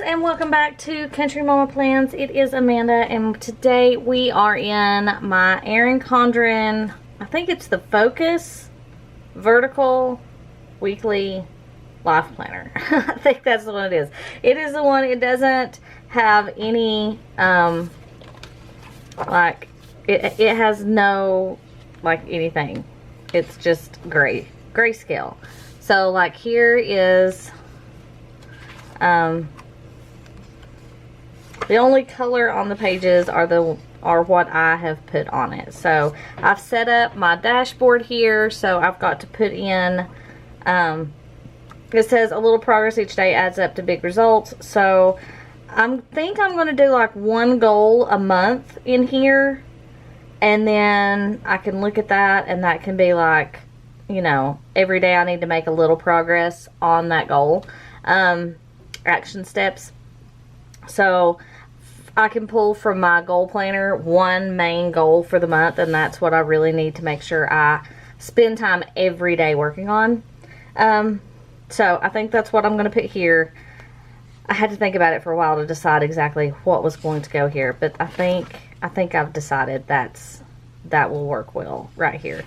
friends, and welcome back to Country Mama Plans. It is Amanda, and today we are in my Erin Condren, I think it's the Focus Vertical Weekly Life Planner. I think that's what it is. It is the one, it doesn't have any, like, it has no, like, anything. It's just grayscale. So, like, here is... the only color on the pages are what I have put on it. So I've set up my dashboard here, so I've got to put in, it says a little progress each day adds up to big results. So I think I'm going to do like one goal a month in here, and then I can look at that, and that can be like, you know, every day I need to make a little progress on that goal. Action steps. So I can pull from my goal planner one main goal for the month, and that's what I really need to make sure I spend time every day working on. So I think that's what I'm going to put here. I had to think about it for a while to decide exactly what was going to go here, but I think I've decided that will work well right here.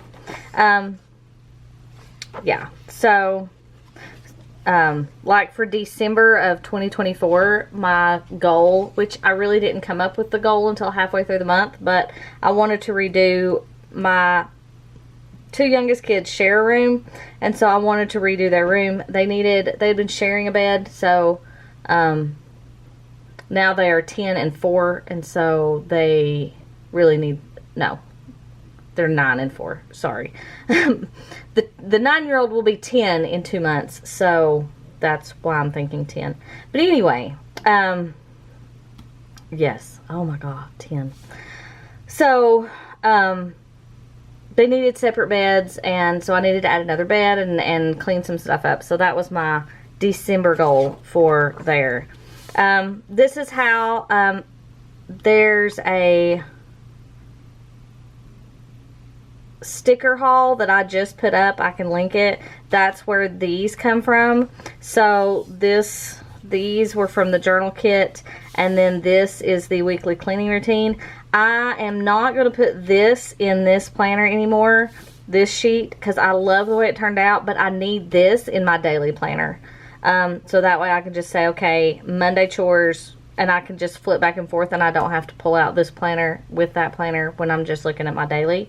Yeah, so like for December of 2024, my goal, which I really didn't come up with the goal until halfway through the month, but I wanted to redo my two youngest kids share a room, and so I wanted to redo their room. They'd been sharing a bed, so now they are 10 and 4, and so they really need, no, they're 9 and 4, sorry. The 9-year-old will be 10 in 2 months, so that's why I'm thinking 10. But anyway, yes, oh my god, 10. So they needed separate beds, and so I needed to add another bed and clean some stuff up. So that was my December goal for there. This is how, there's a sticker haul that I just put up. I can link it. That's where these come from. So these were from the journal kit, and then this is the weekly cleaning routine. I am not going to put this in this planner anymore, this sheet, because I love the way it turned out, but I need this in my daily planner. So that way I can just say, okay, Monday chores, and I can just flip back and forth, and I don't have to pull out this planner with that planner when I'm just looking at my daily.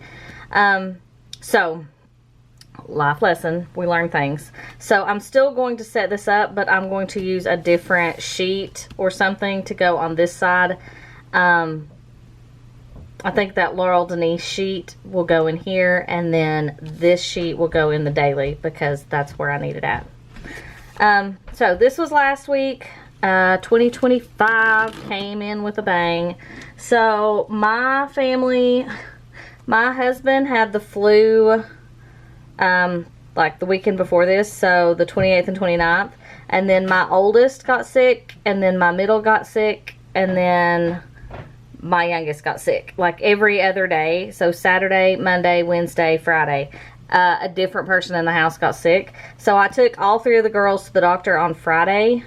So life lesson, we learn things. So I'm still going to set this up, but I'm going to use a different sheet or something to go on this side. I think that Laurel Denise sheet will go in here, and then this sheet will go in the daily, because that's where I need it at. So this was last week. 2025 came in with a bang. So my family, my husband had the flu like the weekend before this, so the 28th and 29th, and then my oldest got sick, and then my middle got sick, and then my youngest got sick, like every other day. So Saturday, Monday, Wednesday, Friday, a different person in the house got sick. So I took all 3 of the girls to the doctor on Friday,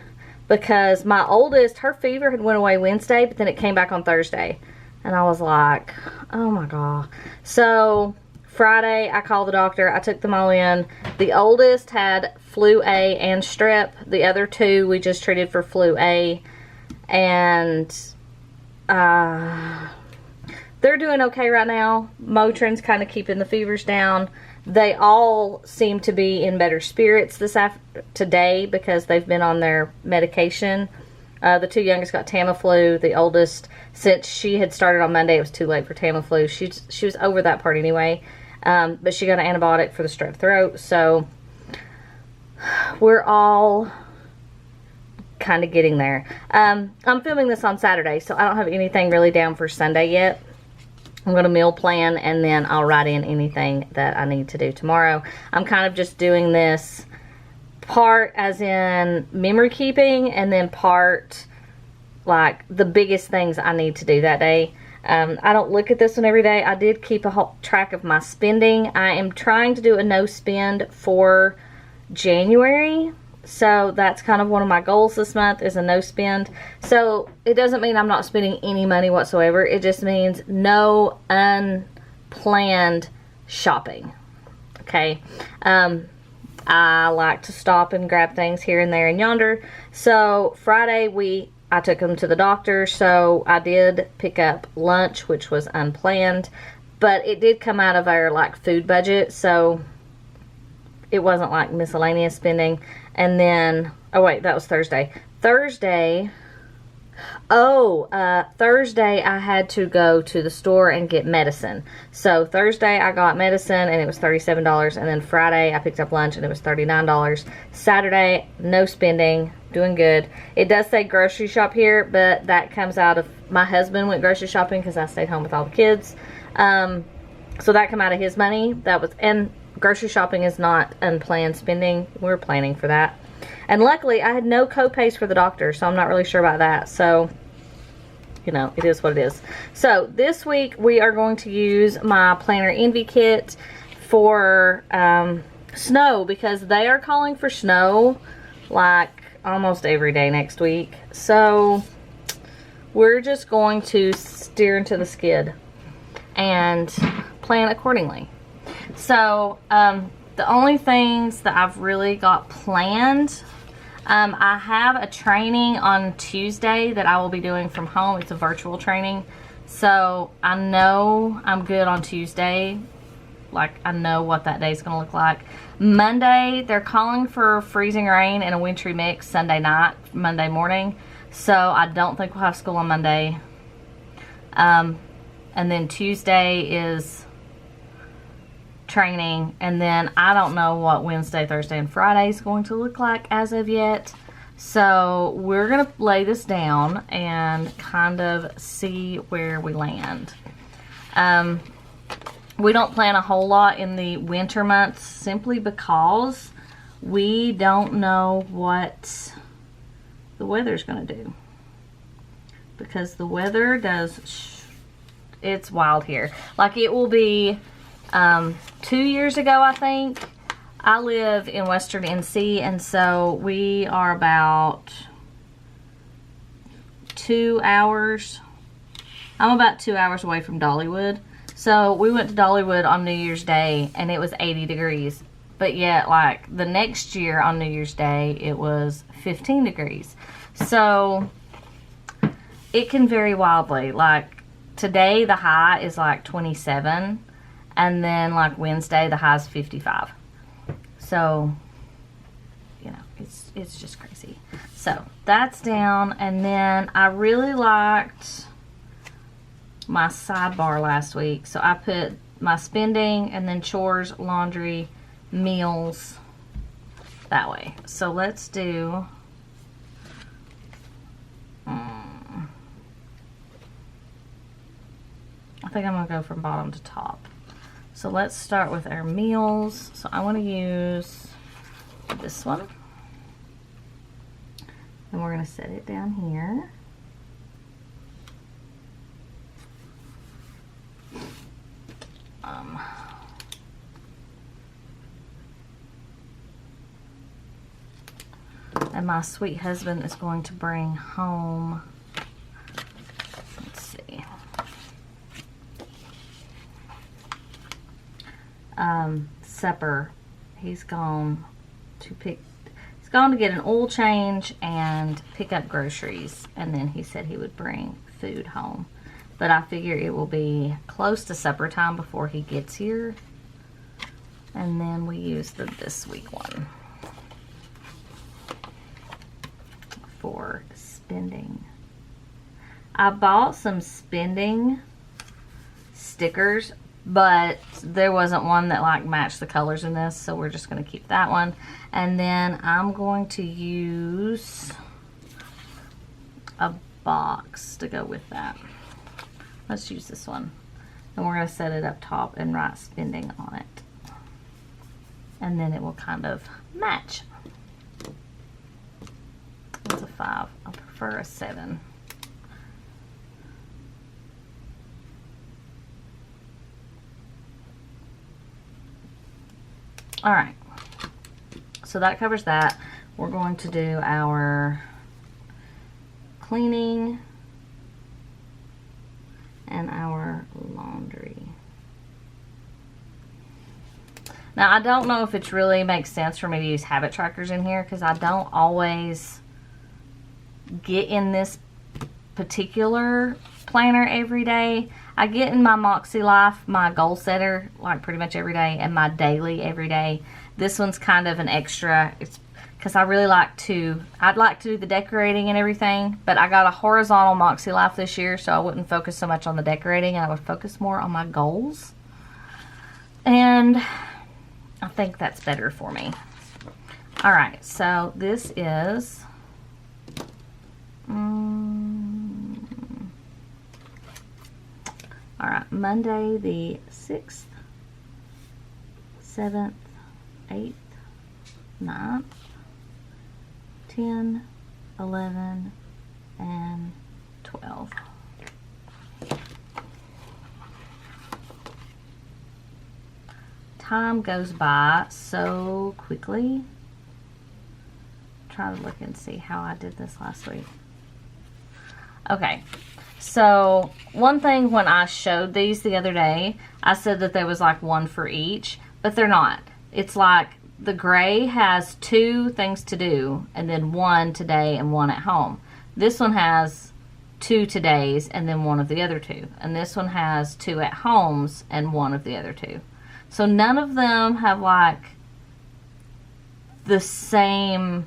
because my oldest, her fever had went away Wednesday, but then it came back on Thursday. And I was like, oh my god. So Friday, I called the doctor. I took them all in. The oldest had flu A and strep. The other 2 we just treated for flu A. And they're doing okay right now. Motrin's kind of keeping the fevers down. They all seem to be in better spirits today, because they've been on their medication. The 2 youngest got Tamiflu. The oldest, since she had started on Monday, it was too late for Tamiflu. She was over that part anyway. But she got an antibiotic for the strep throat. So we're all kind of getting there. I'm filming this on Saturday, so I don't have anything really down for Sunday yet. I'm going to meal plan, and then I'll write in anything that I need to do tomorrow. I'm kind of just doing this part as in memory keeping, and then part like the biggest things I need to do that day. I don't look at this one every day. I did keep a whole track of my spending. I am trying to do a no spend for January. So that's kind of one of my goals this month, is a no spend. So it doesn't mean I'm not spending any money whatsoever. It just means no unplanned shopping. Okay. I like to stop and grab things here and there and yonder. So Friday I took them to the doctor, so I did pick up lunch, which was unplanned, but it did come out of our like food budget, so it wasn't like miscellaneous spending. And then, oh wait, that was Thursday. Thursday I had to go to the store and get medicine. So Thursday I got medicine and it was $37, and then Friday I picked up lunch and it was $39. Saturday, no spending, doing good. It does say grocery shop here, but that comes out of, my husband went grocery shopping because I stayed home with all the kids. So that come out of his money. And grocery shopping is not unplanned spending. We're planning for that. And luckily, I had no co-pays for the doctor, so I'm not really sure about that. So, you know, it is what it is. So, this week, we are going to use my Planner Envy kit for snow, because they are calling for snow, like, almost every day next week. So, we're just going to steer into the skid and plan accordingly. So, the only things that I've really got planned, I have a training on Tuesday that I will be doing from home. It's a virtual training. So I know I'm good on Tuesday. Like, I know what that day is going to look like. Monday, they're calling for freezing rain and a wintry mix Sunday night, Monday morning. So I don't think we'll have school on Monday. And then Tuesday is training, and then I don't know what Wednesday, Thursday, and Friday is going to look like as of yet. So we're going to lay this down and kind of see where we land. We don't plan a whole lot in the winter months simply because we don't know what the weather's going to do. Because the weather it's wild here. Like, it will be 2 years ago, I think. I live in Western NC, and so we are about 2 hours. I'm about 2 hours away from Dollywood. So we went to Dollywood on New Year's Day, and it was 80 degrees. But yet, like, the next year on New Year's Day, it was 15 degrees. So it can vary wildly. Like, today, the high is like 27. And then, like, Wednesday, the high is 55. So, you know, it's just crazy. So, that's down. And then I really liked my sidebar last week. So, I put my spending and then chores, laundry, meals that way. So, let's do... I think I'm going to go from bottom to top. So let's start with our meals. So I want to use this one. And we're going to set it down here. And my sweet husband is going to bring home, let's see, supper. He's gone to get an oil change and pick up groceries, and then he said he would bring food home. But I figure it will be close to supper time before he gets here. And then we use the this week one for spending. I bought some spending stickers, but there wasn't one that like matched the colors in this, so we're just going to keep that one. And then I'm going to use a box to go with that. Let's use this one. And we're going to set it up top and write spending on it. And then it will kind of match. It's a 5. I prefer a 7. Alright. So that covers that. we're going to do our cleaning and our laundry. Now, I don't know if it really makes sense for me to use habit trackers in here because I don't always get in this particular planner every day. I get in my Moxie Life, my goal setter, like pretty much every day, and my daily every day. This one's kind of an extra. It's because I really like to, I'd like to do the decorating and everything, but I got a horizontal Moxie Life this year, so I wouldn't focus so much on the decorating. I would focus more on my goals. And I think that's better for me. All right, so this is, all right, Monday the 6th, 7th, 8th, 9th, 10, 11, and 12. Time goes by so quickly. Try to look and see how I did this last week. Okay, so one thing when I showed these the other day, I said that there was like one for each, but they're not. It's like the gray has 2 things to do and then 1 today and 1 at home. This one has 2 todays and then 1 of the other 2. And this one has 2 at homes and 1 of the other 2. So none of them have like the same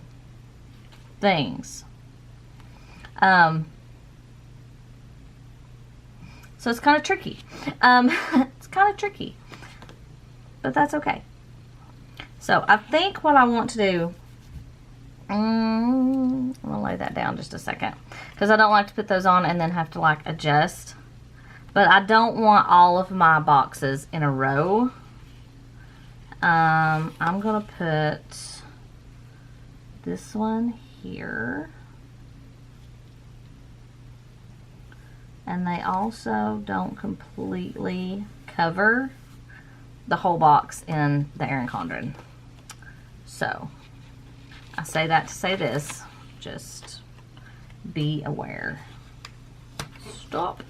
things. So it's kind of tricky. It's kind of tricky, but that's okay. So I think what I want to do, I'm gonna lay that down just a second because I don't like to put those on and then have to like adjust. But I don't want all of my boxes in a row. I'm gonna put this one here. And they also don't completely cover the whole box in the Erin Condren. So, I say that to say this, just be aware. Stop.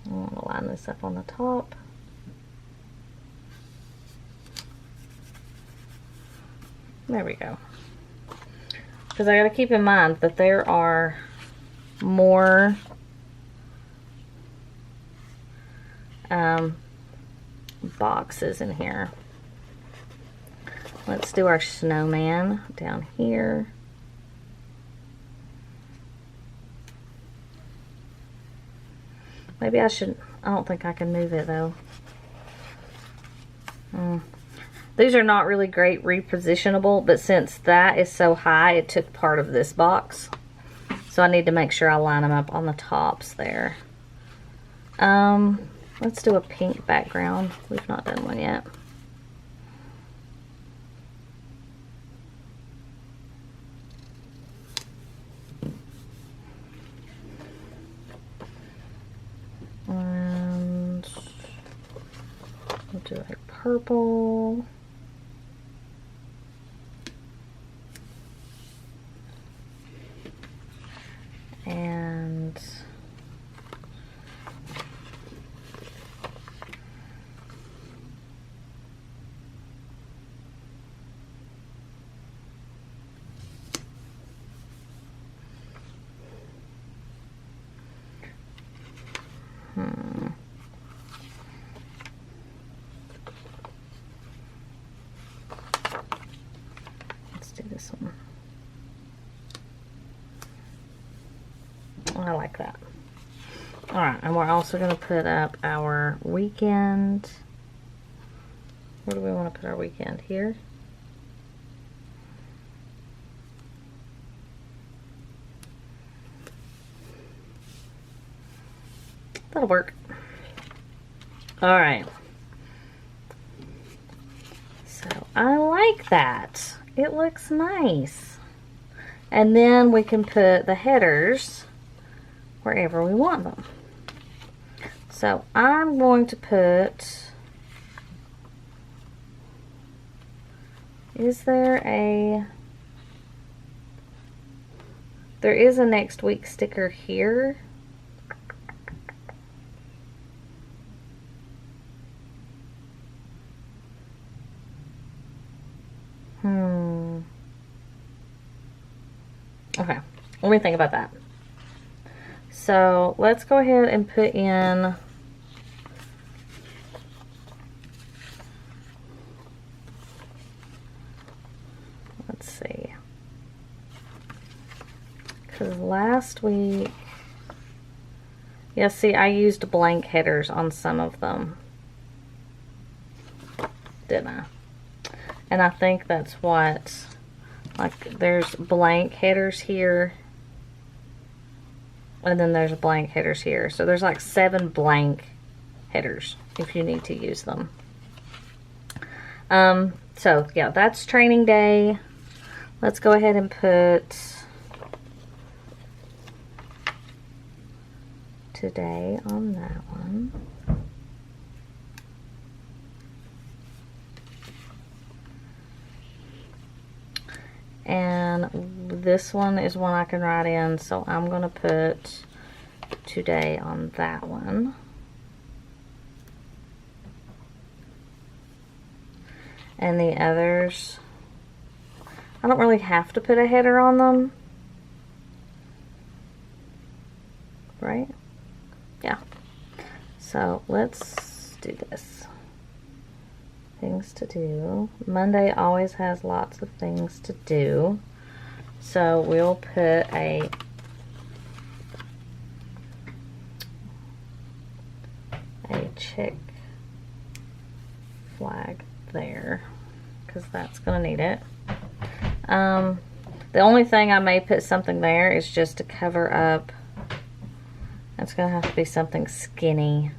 I'm gonna line this up on the top. There we go. Because I gotta keep in mind that there are more boxes in here. Let's do our snowman down here. Maybe I should, I don't think I can move it though. These are not really great repositionable, but since that is so high, it took part of this box. So I need to make sure I line them up on the tops there. Let's do a pink background. We've not done one yet. And we'll do a purple. And let's do this one. I like that. Alright, and we're also going to put up our weekend. Where do we want to put our weekend? Here? That'll work. Alright. So, I like that. It looks nice. And then we can put the headers wherever we want them. So I'm going to put Is there a... There is a next week sticker here. Okay, let me think about that. So let's go ahead and put in let's see, because last week, yeah, see, I used blank headers on some of them, didn't I? And I think that's what, like, there's blank headers here, and then there's blank headers here. So there's like 7 blank headers if you need to use them. So yeah, that's training day. Let's go ahead and put today on that one. And this one is one I can write in, so I'm going to put today on that one. And the others, I don't really have to put a header on them, right? Yeah. So let's do this. Things to do. Monday always has lots of things to do. So we'll put a check flag there, because that's going to need it. The only thing I may put something there is just to cover up. It's going to have to be something skinny.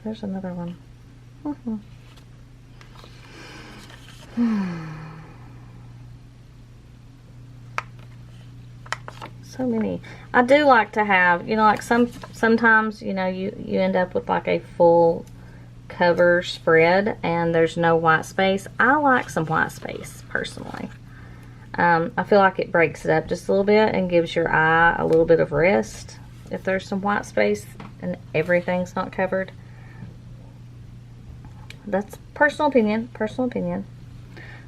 There's another one. So many. I do like to have, you know, like sometimes, you know, you end up with like a full cover spread and there's no white space. I like some white space personally. I feel like it breaks it up just a little bit and gives your eye a little bit of rest if there's some white space and everything's not covered. That's personal opinion,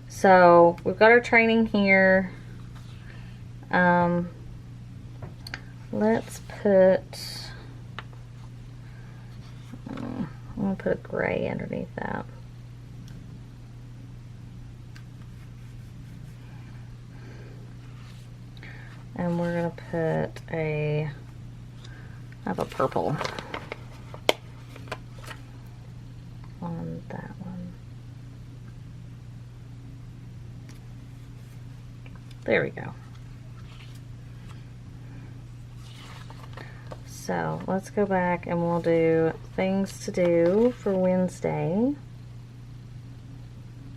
So we've got our training here. Let's put, I'm gonna put a gray underneath that. And we're gonna put I have a purple on that one. There we go. So let's go back and we'll do things to do for Wednesday.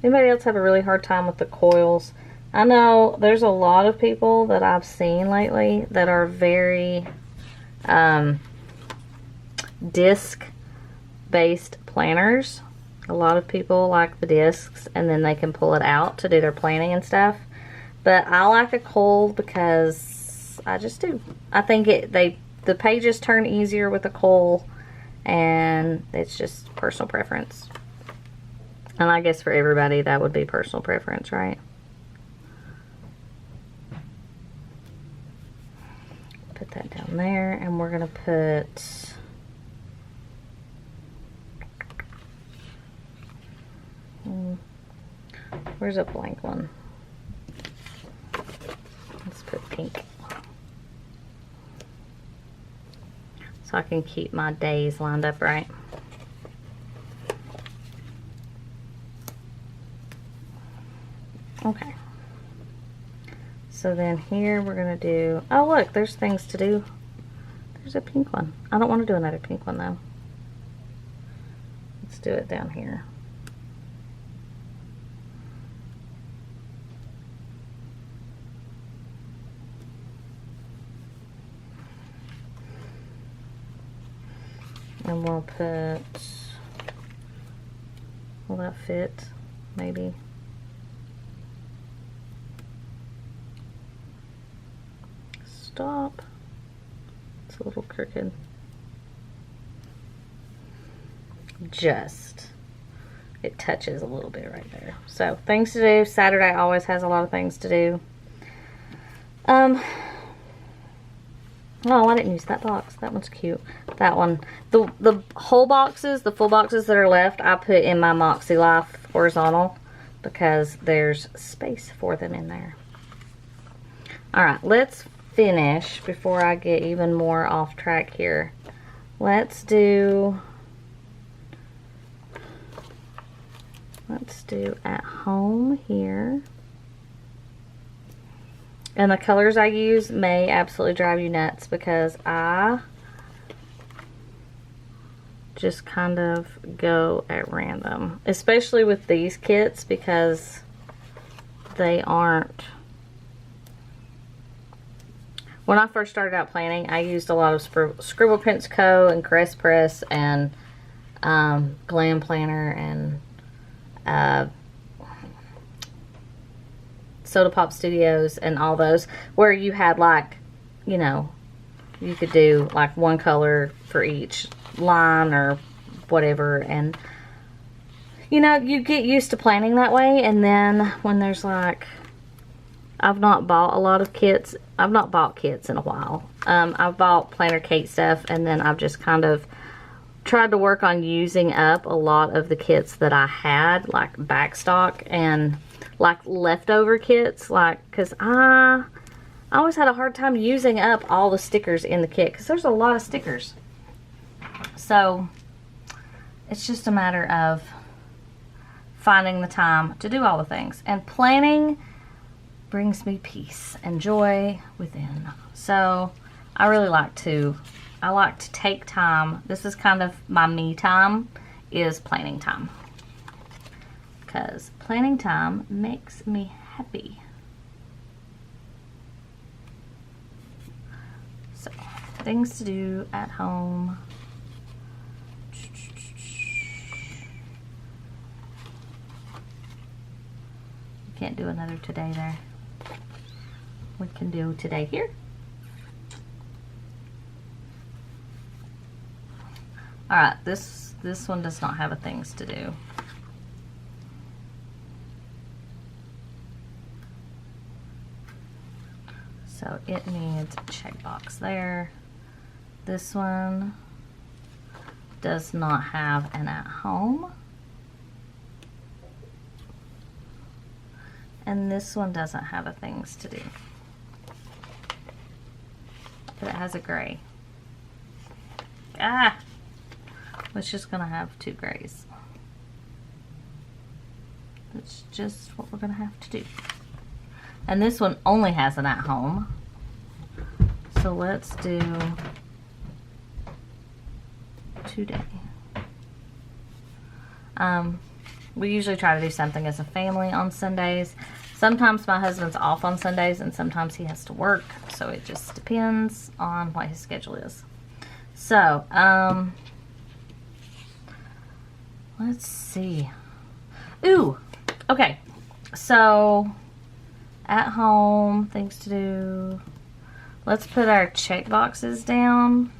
Anybody else have a really hard time with the coils? I know there's a lot of people that I've seen lately that are very disc-based planners. A lot of people like the discs and then they can pull it out to do their planning and stuff. But I like a coil because I just do. I think the pages turn easier with a coil, and it's just personal preference. And I guess for everybody that would be personal preference, right? Put that down there, and we're gonna put where's a blank one? Let's put pink. So I can keep my days lined up right. Okay. So then here we're going to do, oh look, there's things to do. There's a pink one. I don't want to do another pink one though. Let's do it down here. And we'll put, will that fit? Maybe. stop. It's a little crooked. Just, it touches a little bit right there. So, things to do. Saturday always has a lot of things to do. Oh, I didn't use that box. That one's cute. That one. The whole boxes, the full boxes that are left, I put in my Moxie Life horizontal because there's space for them in there. Alright, let's finish before I get even more off track here. Let's do at home here. And the colors I use may absolutely drive you nuts because I just kind of go at random. Especially with these kits because they aren't... When I first started out planning, I used a lot of Scribble Prints Co. and Caress Press and Glam Planner and Soda Pop Studios and all those, where you had like, you know, you could do like one color for each line or whatever, and you know, you get used to planning that way. And then when there's like, I've not bought a lot of kits. I've not bought kits in a while. I've bought Planner Kate stuff, and then I've just kind of tried to work on using up a lot of the kits that I had, like backstock and like leftover kits, like, because I always had a hard time using up all the stickers in the kit because there's a lot of stickers. So it's just a matter of finding the time to do all the things, and planning brings me peace and joy within. So I really like to take time. This is kind of my me time, is planning time, because planning time makes me happy. So, things to do at home. Can't do another today there. We can do today here. Alright, this one does not have a things to do. So it needs a checkbox there. This one does not have an at home. And this one doesn't have a things to do. But it has a gray. Ah! It's just gonna have two grays. That's just what we're gonna have to do. And this one only has an at home. So let's do today. We usually try to do something as a family on Sundays. Sometimes my husband's off on Sundays and sometimes he has to work. So it just depends on what his schedule is. So, let's see. Ooh, okay. So, at home, things to do. Let's put our check boxes down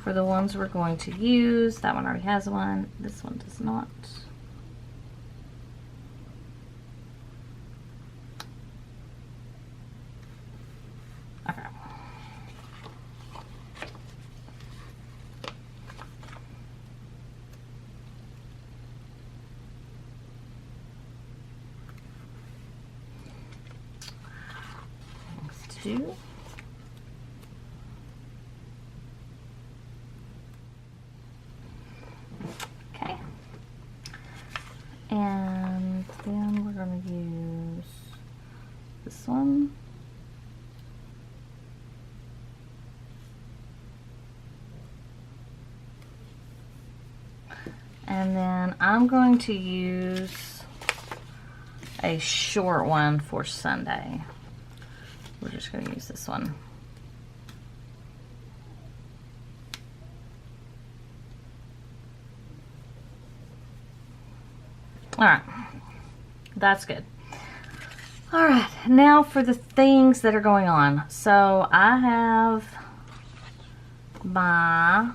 for the ones we're going to use. That one already has one. This one does not. Okay. Things to do. Okay. And then we're going to use this one. And then I'm going to use a short one for Sunday. We're just going to use this one. All right, that's good. All right, now for the things that are going on. So I have my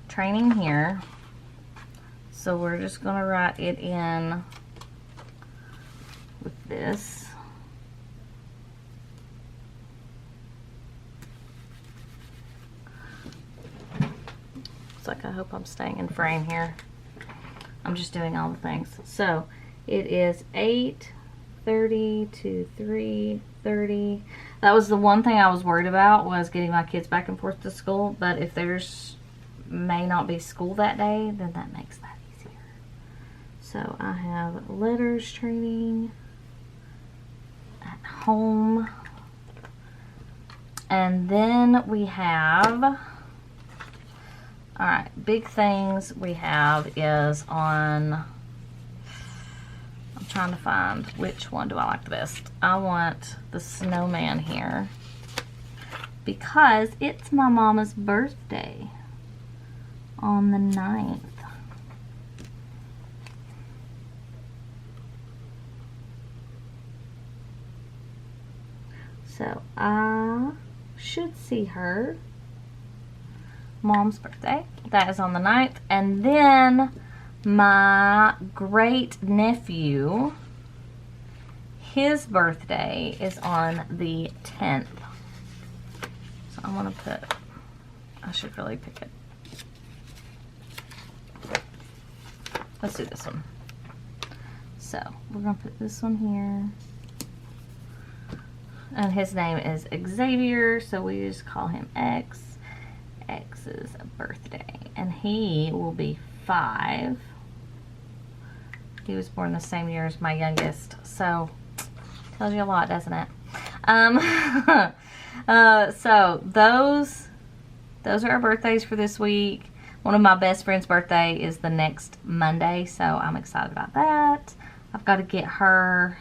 training here. So we're just going to write it in with this. It's like, I hope I'm staying in frame here. I'm just doing all the things. So it is 8:30 to 3:30. That was the one thing I was worried about, was getting my kids back and forth to school. But if there's may not be school that day, then that makes that easier. So I have letters training at home. And then we have, all right, big things we have is on, I'm trying to find which one do I like the best. I want the snowman here because it's my mama's birthday on the 9th. So I should see her. Mom's birthday. That is on the 9th. And then my great nephew, his birthday is on the 10th. So I'm going to put, I should really pick it. Let's do this one. So we're going to put this one here. And his name is Xavier, so we just call him X. X's birthday. And he will be 5. He was born the same year as my youngest. So, tells you a lot, doesn't it? So, those are our birthdays for this week. One of my best friend's birthday is the next Monday, so I'm excited about that. I've got to get her,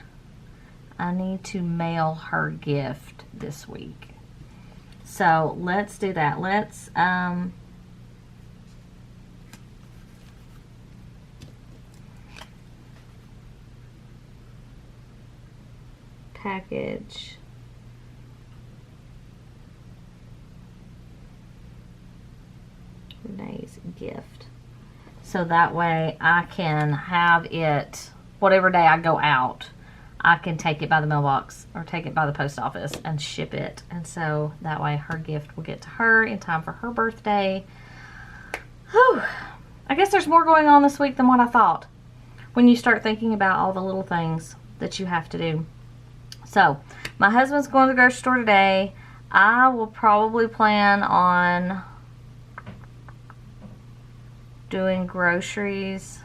I need to mail her gift this week. So let's do that. Let's package Renee's gift. So that way I can have it, whatever day I go out, I can take it by the mailbox or take it by the post office and ship it. And so that way her gift will get to her in time for her birthday. Whew. I guess there's more going on this week than what I thought when you start thinking about all the little things that you have to do. So my husband's going to the grocery store today. I will probably plan on doing groceries.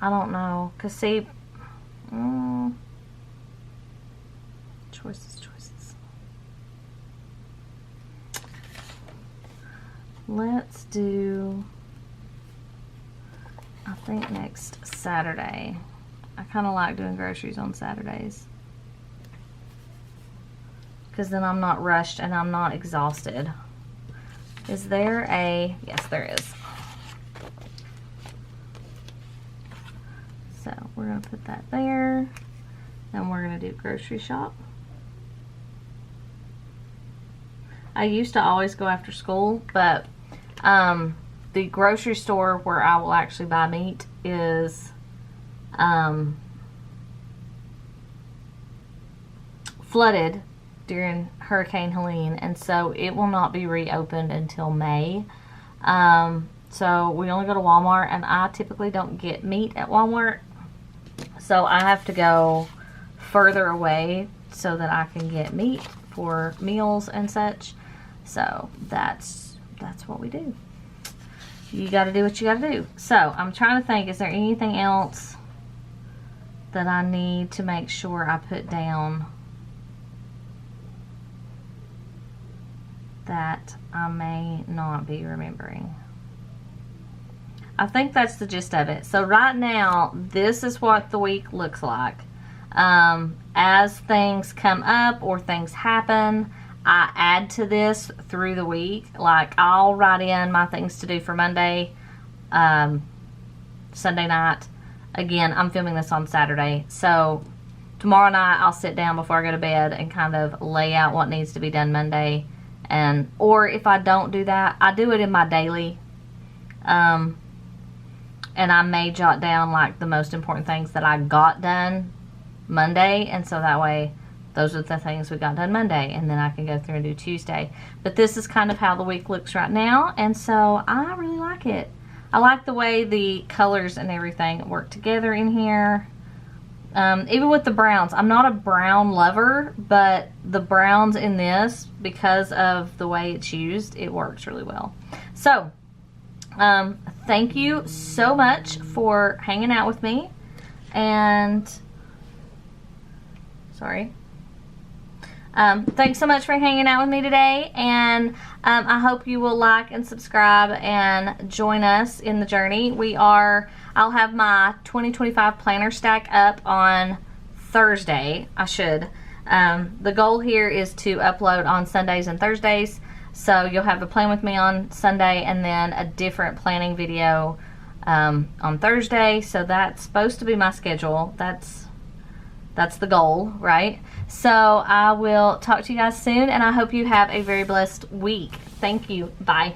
I don't know, cause see, choices. Let's do, I think next Saturday. I kind of like doing groceries on Saturdays, because then I'm not rushed and I'm not exhausted. Is there a, yes there is. So we're going to put that there. Then we're going to do grocery shop. I used to always go after school, but the grocery store where I will actually buy meat is flooded during Hurricane Helene, and so it will not be reopened until May. So we only go to Walmart, and I typically don't get meat at Walmart, so I have to go further away so that I can get meat for meals and such. So that's what we do. You got to do what you got to do. So I'm trying to think, is there anything else that I need to make sure I put down that I may not be remembering? I think that's the gist of it. So right now, this is what the week looks like. As things come up or things happen, I add to this through the week. Like, I'll write in my things to do for Monday, Sunday night, again, I'm filming this on Saturday, so tomorrow night I'll sit down before I go to bed and kind of lay out what needs to be done Monday. Or if I don't do that, I do it in my daily, and I may jot down like the most important things that I got done Monday, and so that way those are the things we got done Monday, and then I can go through and do Tuesday. But this is kind of how the week looks right now, and so I really like it. I like the way the colors and everything work together in here. Even with the browns, I'm not a brown lover, but the browns in this, because of the way it's used, it works really well. So, thank you so much for hanging out with me, and sorry. Thanks so much for hanging out with me today, and I hope you will like and subscribe and join us in the journey. I'll have my 2025 planner stack up on Thursday. The goal here is to upload on Sundays and Thursdays, so you'll have a plan with me on Sunday and then a different planning video on Thursday. So that's supposed to be my schedule. That's the goal, right? So I will talk to you guys soon, and I hope you have a very blessed week. Thank you. Bye.